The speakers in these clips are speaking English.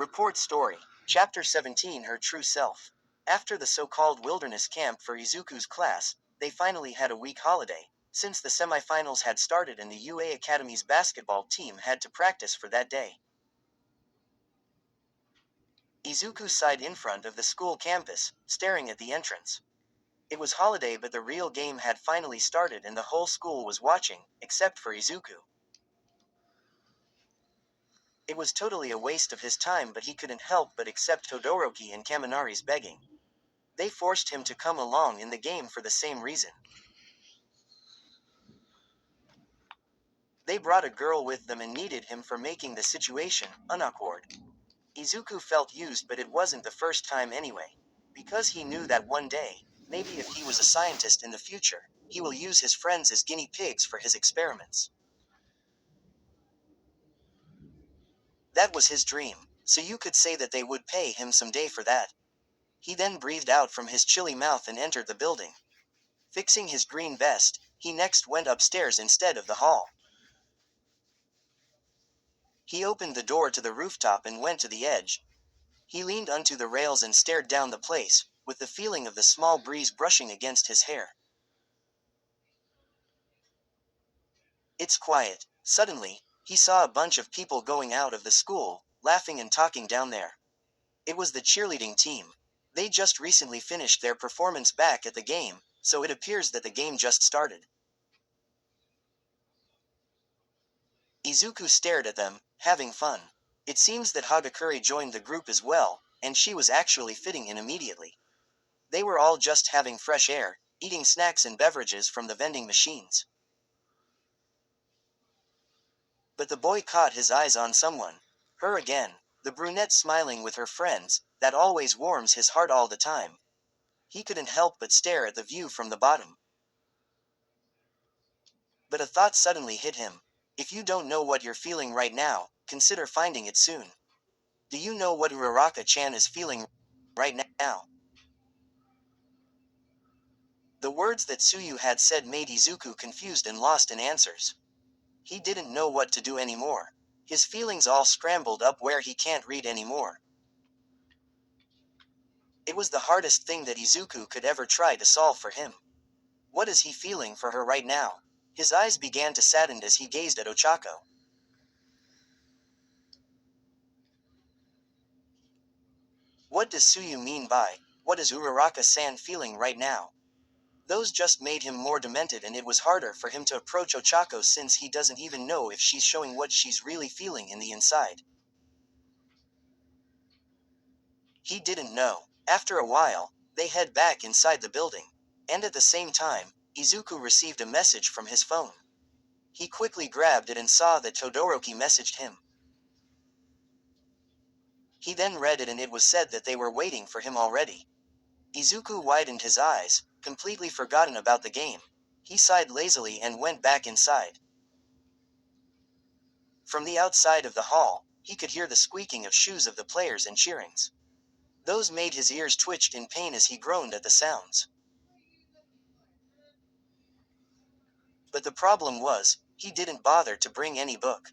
Report Story. Chapter 17 Her True Self. After the so-called wilderness camp for Izuku's class, they finally had a week holiday, since the semifinals had started and the UA Academy's basketball team had to practice for that day. Izuku sighed in front of the school campus, staring at the entrance. It was holiday, but the real game had finally started and the whole school was watching, except for Izuku. It was totally a waste of his time, but he couldn't help but accept Todoroki and Kaminari's begging. They forced him to come along in the game for the same reason. They brought a girl with them and needed him for making the situation unawkward. Izuku felt used, but it wasn't the first time anyway. Because he knew that one day, maybe if he was a scientist in the future, he will use his friends as guinea pigs for his experiments. That was his dream, so you could say that they would pay him someday for that. He then breathed out from his chilly mouth and entered the building. Fixing his green vest, he next went upstairs instead of the hall. He opened the door to the rooftop and went to the edge. He leaned onto the rails and stared down the place, with the feeling of the small breeze brushing against his hair. It's quiet. Suddenly, he saw a bunch of people going out of the school, laughing and talking down there. It was the cheerleading team. They just recently finished their performance back at the game, so it appears that the game just started. Izuku stared at them, having fun. It seems that Hagakure joined the group as well, and she was actually fitting in immediately. They were all just having fresh air, eating snacks and beverages from the vending machines. But the boy caught his eyes on someone. Her again, the brunette smiling with her friends, that always warms his heart all the time. He couldn't help but stare at the view from the bottom. But a thought suddenly hit him. If you don't know what you're feeling right now, consider finding it soon. Do you know what Uraraka-chan is feeling right now? The words that Tsuyu had said made Izuku confused and lost in answers. He didn't know what to do anymore. His feelings all scrambled up where he can't read anymore. It was the hardest thing that Izuku could ever try to solve for him. What is he feeling for her right now? His eyes began to sadden as he gazed at Ochako. What does Tsuyu mean by, what is Uraraka-san feeling right now? Those just made him more demented, and it was harder for him to approach Ochako since he doesn't even know if she's showing what she's really feeling in the inside. He didn't know. After a while, they head back inside the building. And at the same time, Izuku received a message from his phone. He quickly grabbed it and saw that Todoroki messaged him. He then read it and it was said that they were waiting for him already. Izuku widened his eyes, completely forgotten about the game. He sighed lazily and went back inside. From the outside of the hall, he could hear the squeaking of shoes of the players and cheerings. Those made his ears twitched in pain as he groaned at the sounds. But the problem was, he didn't bother to bring any book.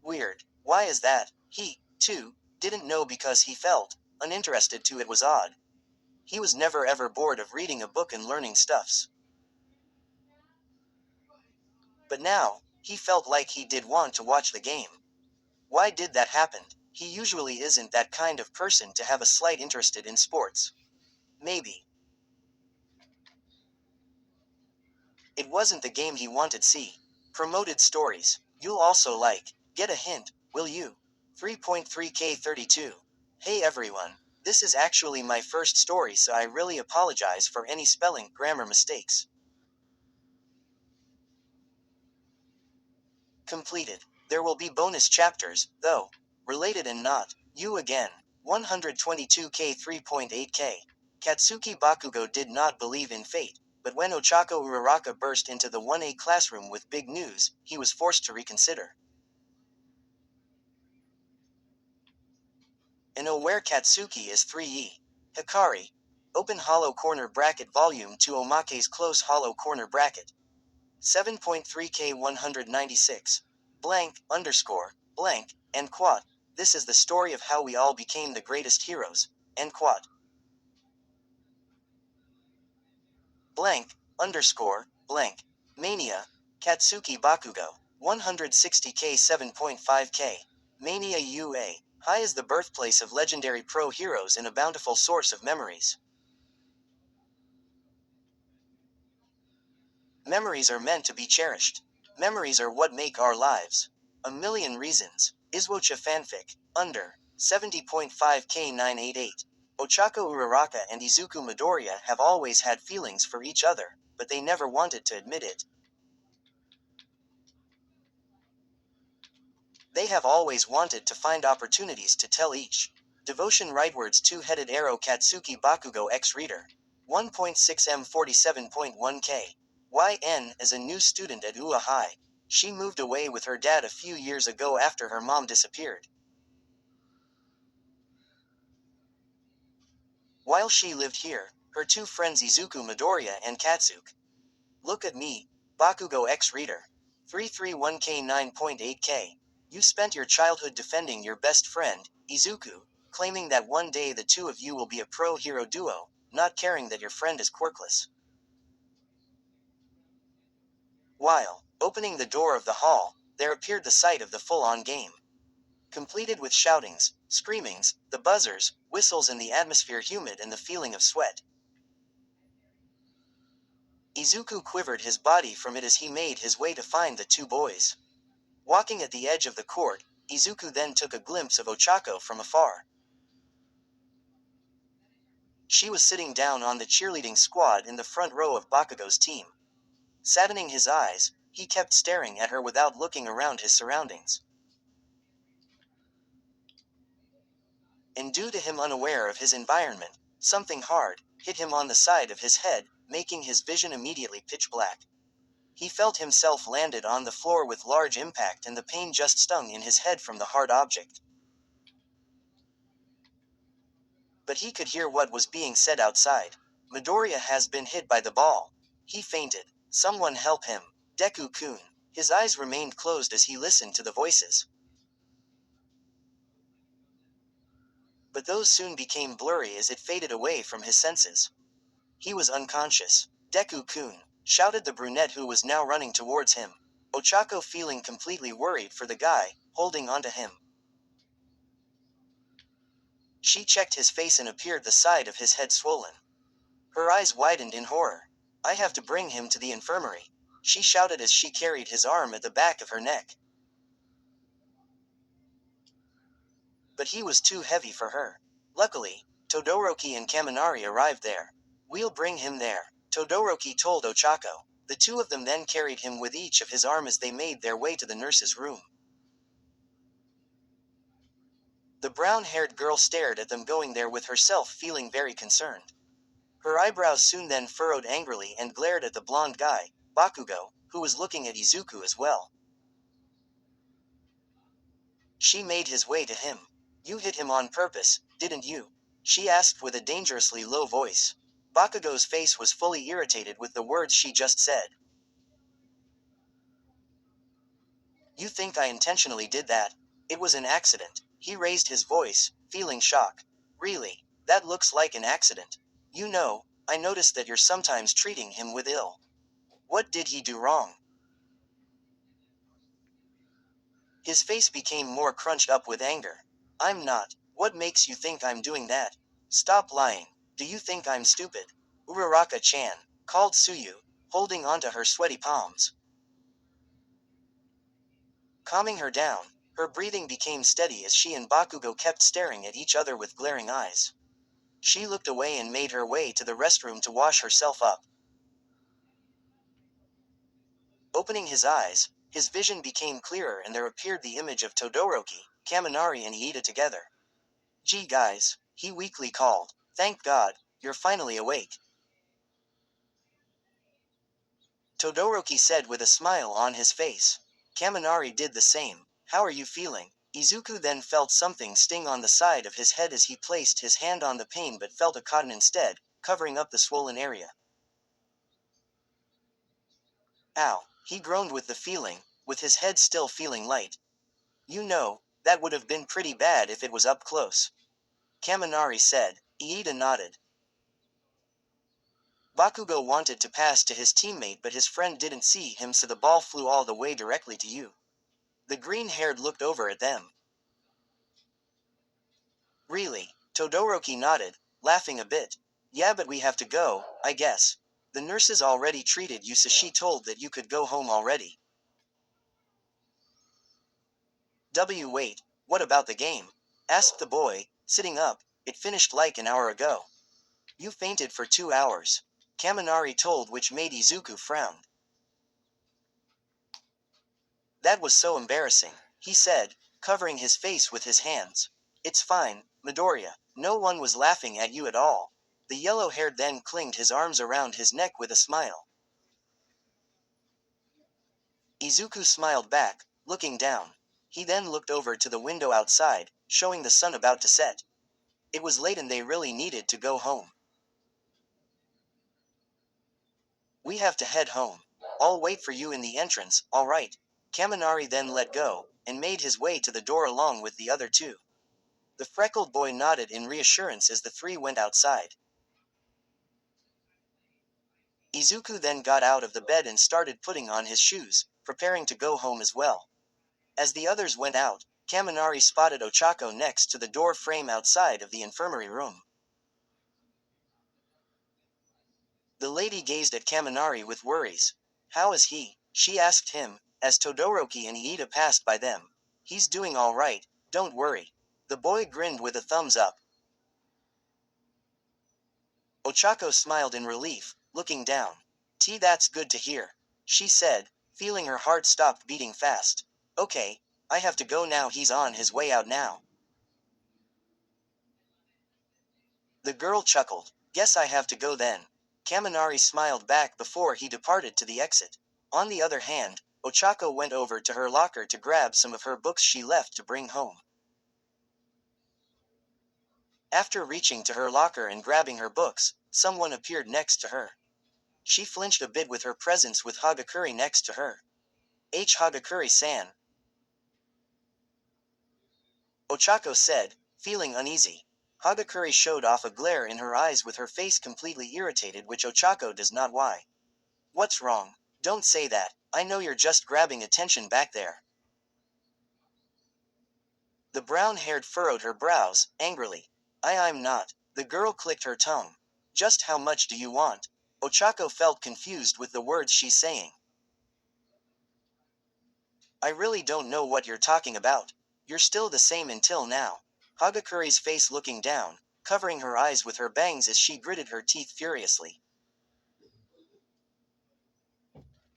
Weird. Why is that? He, too, didn't know because he felt uninterested too. It was odd. He was never ever bored of reading a book and learning stuffs. But now, he felt like he did want to watch the game. Why did that happen? He usually isn't that kind of person to have a slight interest in sports. Maybe it wasn't the game he wanted. See. Promoted stories. You'll also like. Get a hint, will you? 3.3K32. Hey everyone. This is actually my first story, so I really apologize for any spelling, grammar mistakes. Completed. There will be bonus chapters, though. Related and not. You again. 122K 3.8K. Katsuki Bakugo did not believe in fate, but when Ochako Uraraka burst into the 1A classroom with big news, he was forced to reconsider. And oh, where Katsuki is 3E. Hikari. Open hollow corner bracket volume 2 Omake's close hollow corner bracket. 7.3K 196. Blank, underscore, blank, and quad. This is the story of how we all became the greatest heroes. End quote. Blank, underscore, blank. Mania, Katsuki Bakugo. 160k 7.5k. Mania UA. High is the birthplace of legendary pro heroes and a bountiful source of memories. Memories are meant to be cherished. Memories are what make our lives. A million reasons. Izwocha fanfic. Under. 70.5k 988. Ochako Uraraka and Izuku Midoriya have always had feelings for each other, but they never wanted to admit it. They have always wanted to find opportunities to tell each. Devotion Rightwards Two-Headed Arrow Katsuki Bakugo X Reader. 1.6M 47.1K. YN is a new student at UA High. She moved away with her dad a few years ago after her mom disappeared. While she lived here, her two friends Izuku Midoriya and Katsuki. Look at me, Bakugo X Reader. 331K 9.8K. You spent your childhood defending your best friend, Izuku, claiming that one day the two of you will be a pro hero duo, not caring that your friend is quirkless. While opening the door of the hall, there appeared the sight of the full-on game. Completed with shoutings, screamings, the buzzers, whistles and the atmosphere humid and the feeling of sweat. Izuku quivered his body from it as he made his way to find the two boys. Walking at the edge of the court, Izuku then took a glimpse of Ochako from afar. She was sitting down on the cheerleading squad in the front row of Bakugo's team. Saddening his eyes, he kept staring at her without looking around his surroundings. And due to him unaware of his environment, something hard hit him on the side of his head, making his vision immediately pitch black. He felt himself landed on the floor with large impact and the pain just stung in his head from the hard object. But he could hear what was being said outside. Midoriya has been hit by the ball. He fainted. Someone help him. Deku-kun. His eyes remained closed as he listened to the voices. But those soon became blurry as it faded away from his senses. He was unconscious. Deku-kun, shouted the brunette who was now running towards him. Ochako feeling completely worried for the guy, holding onto him. She checked his face and appeared the side of his head swollen. Her eyes widened in horror. I have to bring him to the infirmary, she shouted as she carried his arm at the back of her neck. But he was too heavy for her. Luckily, Todoroki and Kaminari arrived there. We'll bring him there, Todoroki told Ochako. The two of them then carried him with each of his arm as they made their way to the nurse's room. The brown-haired girl stared at them going there with herself feeling very concerned. Her eyebrows soon then furrowed angrily and glared at the blonde guy, Bakugo, who was looking at Izuku as well. She made his way to him. You hit him on purpose, didn't you? She asked with a dangerously low voice. Bakugo's face was fully irritated with the words she just said. You think I intentionally did that? It was an accident. He raised his voice, feeling shock. Really? That looks like an accident. You know, I noticed that you're sometimes treating him with ill. What did he do wrong? His face became more crunched up with anger. I'm not. What makes you think I'm doing that? Stop lying. Do you think I'm stupid? Uraraka-chan, called Suyu, holding onto her sweaty palms. Calming her down, her breathing became steady as she and Bakugo kept staring at each other with glaring eyes. She looked away and made her way to the restroom to wash herself up. Opening his eyes, his vision became clearer and there appeared the image of Todoroki, Kaminari and Iida together. Gee guys, he weakly called. Thank God, you're finally awake. Todoroki said with a smile on his face. Kaminari did the same. How are you feeling? Izuku then felt something sting on the side of his head as he placed his hand on the pain but felt a cotton instead, covering up the swollen area. Ow, he groaned with the feeling, with his head still feeling light. You know, That would have been pretty bad if it was up close, Kaminari said. Iida nodded. Bakugo wanted to pass to his teammate, but his friend didn't see him, so the ball flew all the way directly to you. The green-haired looked over at them. Really? Todoroki nodded, laughing a bit. Yeah, but we have to go, I guess. The nurses already treated you, so she told that you could go home already. Wait, what about the game? Asked the boy, sitting up. It finished like an hour ago. You fainted for 2 hours, Kaminari told, which made Izuku frown. That was so embarrassing, he said, covering his face with his hands. It's fine, Midoriya. No one was laughing at you at all. The yellow-haired then clinged his arms around his neck with a smile. Izuku smiled back, looking down. He then looked over to the window outside, showing the sun about to set. It was late and they really needed to go home. We have to head home. I'll wait for you in the entrance, alright? Kaminari then let go, and made his way to the door along with the other two. The freckled boy nodded in reassurance as the three went outside. Izuku then got out of the bed and started putting on his shoes, preparing to go home as well. As the others went out, Kaminari spotted Ochako next to the door frame outside of the infirmary room. The lady gazed at Kaminari with worries. How is he? She asked him, as Todoroki and Iida passed by them. He's doing all right, don't worry. The boy grinned with a thumbs up. Ochako smiled in relief, looking down. That's good to hear, she said, feeling her heart stopped beating fast. Okay, I have to go now, he's on his way out now. The girl chuckled. Guess I have to go then. Kaminari smiled back before he departed to the exit. On the other hand, Ochako went over to her locker to grab some of her books she left to bring home. After reaching to her locker and grabbing her books, someone appeared next to her. She flinched a bit with her presence with Hagakure next to her. Hagakure-san, Ochako said, feeling uneasy. Hagakure showed off a glare in her eyes with her face completely irritated, which Ochako does not why. What's wrong? Don't say that, I know you're just grabbing attention back there. The brown-haired furrowed her brows, angrily. I'm not. The girl clicked her tongue. Just how much do you want? Ochako felt confused with the words she's saying. I really don't know what you're talking about. You're still the same until now. Hagakure's face looking down, covering her eyes with her bangs as she gritted her teeth furiously.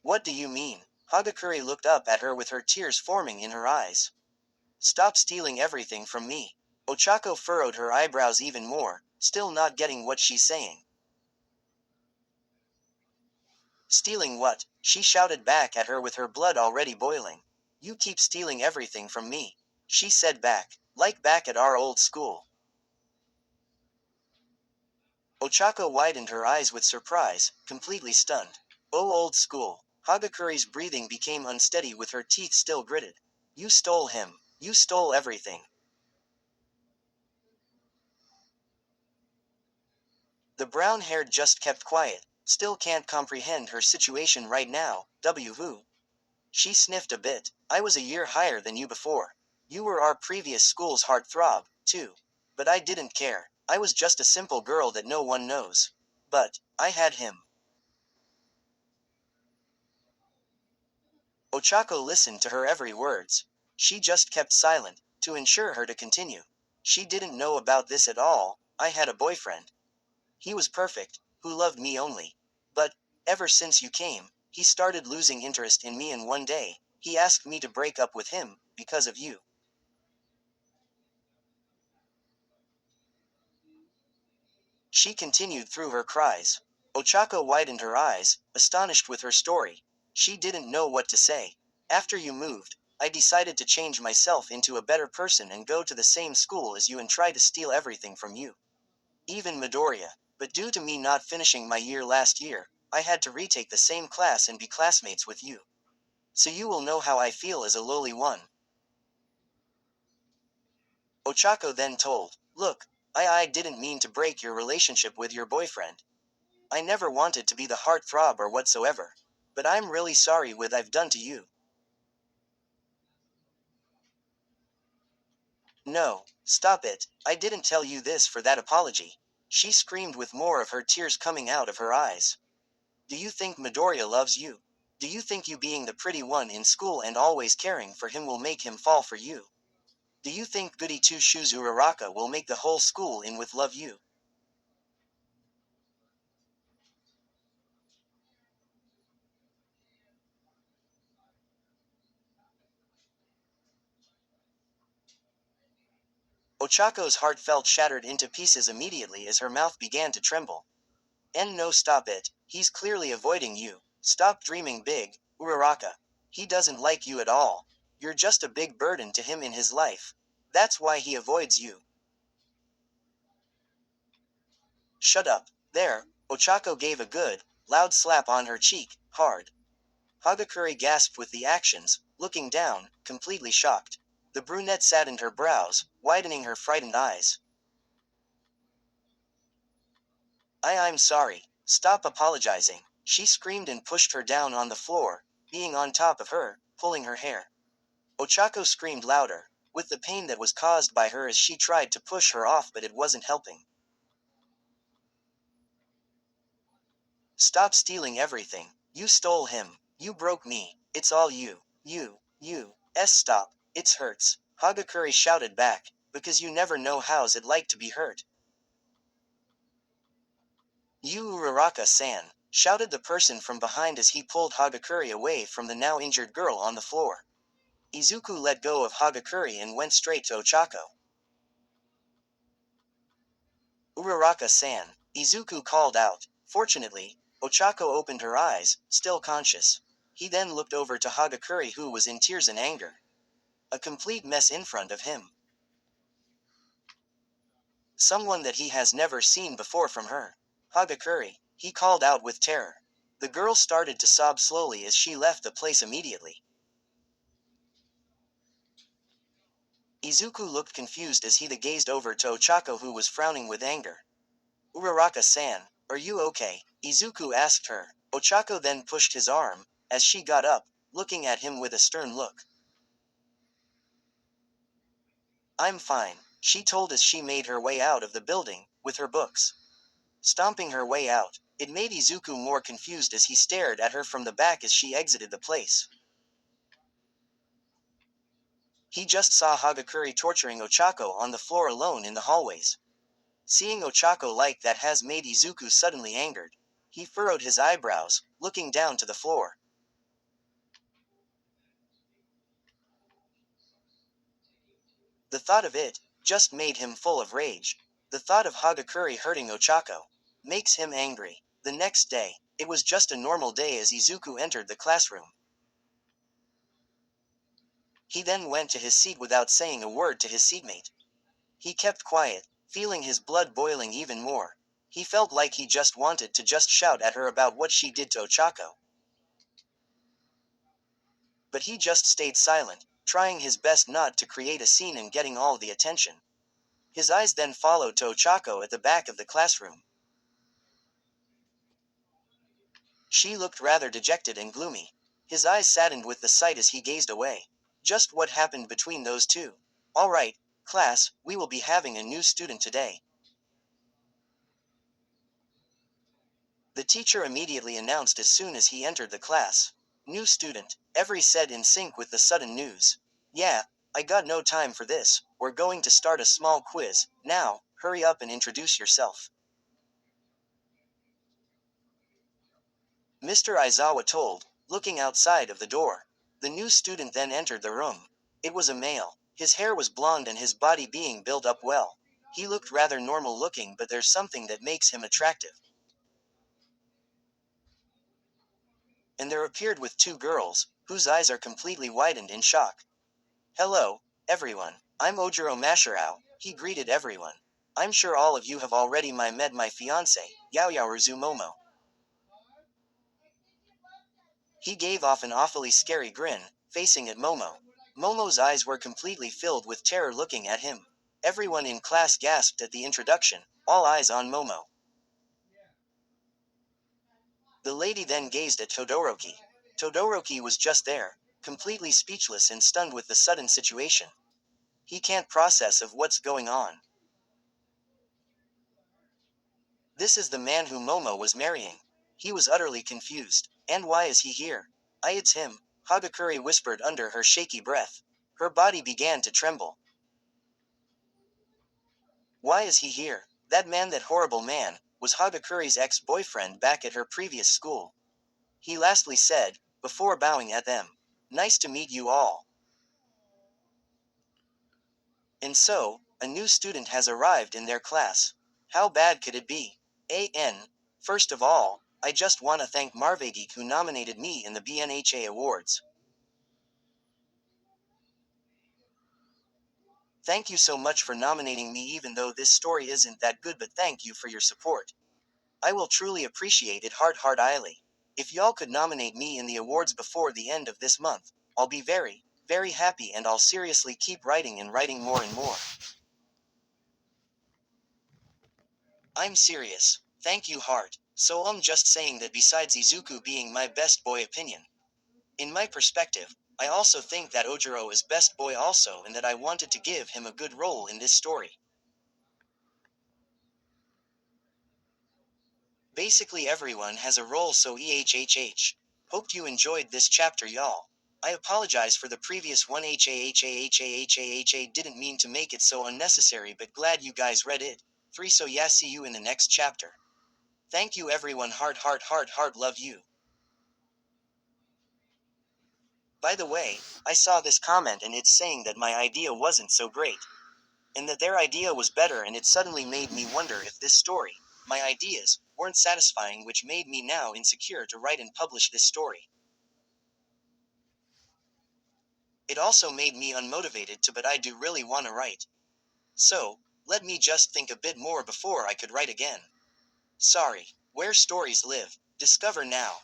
What do you mean? Hagakure looked up at her with her tears forming in her eyes. Stop stealing everything from me. Ochako furrowed her eyebrows even more, still not getting what she's saying. Stealing what? She shouted back at her with her blood already boiling. You keep stealing everything from me, she said back, like back at our old school. Ochako widened her eyes with surprise, completely stunned. Oh, old school. Hagakure's breathing became unsteady with her teeth still gritted. You stole him. You stole everything. The brown-haired just kept quiet, still can't comprehend her situation right now. Who? She sniffed a bit. I was a year higher than you before. You were our previous school's heartthrob, too. But I didn't care. I was just a simple girl that no one knows. But, I had him. Ochako listened to her every words. She just kept silent, to ensure her to continue. She didn't know about this at all. I had a boyfriend. He was perfect, who loved me only. But, ever since you came, he started losing interest in me, and one day, he asked me to break up with him, because of you. She continued through her cries. Ochako widened her eyes, astonished with her story. She didn't know what to say. After you moved, I decided to change myself into a better person and go to the same school as you and try to steal everything from you. Even Midoriya. But due to me not finishing my year last year, I had to retake the same class and be classmates with you. So you will know how I feel as a lowly one. Ochako then told, "Look, I didn't mean to break your relationship with your boyfriend. I never wanted to be the heartthrob or whatsoever. But I'm really sorry with I've done to you." "No, stop it, I didn't tell you this for that apology," she screamed with more of her tears coming out of her eyes. "Do you think Midoriya loves you? Do you think you being the pretty one in school and always caring for him will make him fall for you? Do you think Goody Two Shoes Uraraka will make the whole school in with love you?" Ochako's heart felt shattered into pieces immediately as her mouth began to tremble. "And no, stop it, he's clearly avoiding you. Stop dreaming big, Uraraka. He doesn't like you at all. You're just a big burden to him in his life. That's why he avoids you." "Shut up." There, Ochako gave a good, loud slap on her cheek, hard. Hagakure gasped with the actions, looking down, completely shocked. The brunette saddened her brows, widening her frightened eyes. I'm sorry. Stop apologizing." She screamed and pushed her down on the floor, being on top of her, pulling her hair. Ochako screamed louder, with the pain that was caused by her as she tried to push her off, but it wasn't helping. "Stop stealing everything. You stole him. You broke me. It's all you. Stop. It hurts." Hagakure shouted back, "because you never know how's it like to be hurt." "You Uraraka-san," shouted the person from behind as he pulled Hagakure away from the now injured girl on the floor. Izuku let go of Hagakure and went straight to Ochako. "Uraraka-san," Izuku called out. Fortunately, Ochako opened her eyes, still conscious. He then looked over to Hagakure, who was in tears and anger. A complete mess in front of him. Someone that he has never seen before from her. "Hagakure," he called out with terror. The girl started to sob slowly as she left the place immediately. Izuku looked confused as he gazed over to Ochako, who was frowning with anger. "Uraraka-san, are you okay?" Izuku asked her. Ochako then pushed his arm, as she got up, looking at him with a stern look. "I'm fine," she told as she made her way out of the building, with her books. Stomping her way out, it made Izuku more confused as he stared at her from the back as she exited the place. He just saw Hagakure torturing Ochako on the floor alone in the hallways. Seeing Ochako like that has made Izuku suddenly angered. He furrowed his eyebrows, looking down to the floor. The thought of it just made him full of rage. The thought of Hagakure hurting Ochako makes him angry. The next day, it was just a normal day as Izuku entered the classroom. He then went to his seat without saying a word to his seatmate. He kept quiet, feeling his blood boiling even more. He felt like he just wanted to just shout at her about what she did to Ochako. But he just stayed silent, trying his best not to create a scene and getting all the attention. His eyes then followed to Ochako at the back of the classroom. She looked rather dejected and gloomy. His eyes saddened with the sight as he gazed away. Just what happened between those two? "All right, class, we will be having a new student today." The teacher immediately announced as soon as he entered the class. "New student," Every said in sync with the sudden news. "Yeah, I got no time for this. We're going to start a small quiz. Now, hurry up and introduce yourself," Mr. Aizawa told, looking outside of the door. The new student then entered the room. It was a male. His hair was blonde and his body being built up well. He looked rather normal looking, but there's something that makes him attractive. And there appeared with two girls, whose eyes are completely widened in shock. "Hello, everyone. I'm Ojiro Mashirao," he greeted everyone. "I'm sure all of you have already met my fiancé, Yaoyaruzu Momo." He gave off an awfully scary grin, facing at Momo. Momo's eyes were completely filled with terror looking at him. Everyone in class gasped at the introduction, all eyes on Momo. The lady then gazed at Todoroki. Todoroki was just there, completely speechless and stunned with the sudden situation. He can't process of what's going on. This is the man who Momo was marrying. He was utterly confused. And why is he here? It's him, Hagakure whispered under her shaky breath. Her body began to tremble. Why is he here? That man, that horrible man, was Hagakure's ex-boyfriend back at her previous school. He lastly said, before bowing at them. Nice to meet you all. And so, a new student has arrived in their class. How bad could it be? First of all, I just want to thank Marvagik who nominated me in the BNHA Awards. Thank you so much for nominating me even though this story isn't that good, but thank you for your support. I will truly appreciate it heart highly. If y'all could nominate me in the awards before the end of this month, I'll be very, very happy and I'll seriously keep writing and writing more and more. I'm serious. Thank you, heart. So I'm just saying that besides Izuku being my best boy opinion, in my perspective, I also think that Ojiro is best boy also and that I wanted to give him a good role in this story. Basically everyone has a role, so ehhh. Hoped you enjoyed this chapter, y'all. I apologize for the previous one. Didn't mean to make it so unnecessary, but glad you guys read it. 3 So yeah, see you in the next chapter. Thank you everyone, heart love you. By the way, I saw this comment and it's saying that my idea wasn't so great. And that their idea was better, and it suddenly made me wonder if this story, my ideas, weren't satisfying, which made me now insecure to write and publish this story. It also made me unmotivated to, but I do really want to write. So, let me just think a bit more before I could write again. Sorry, where stories live, discover now.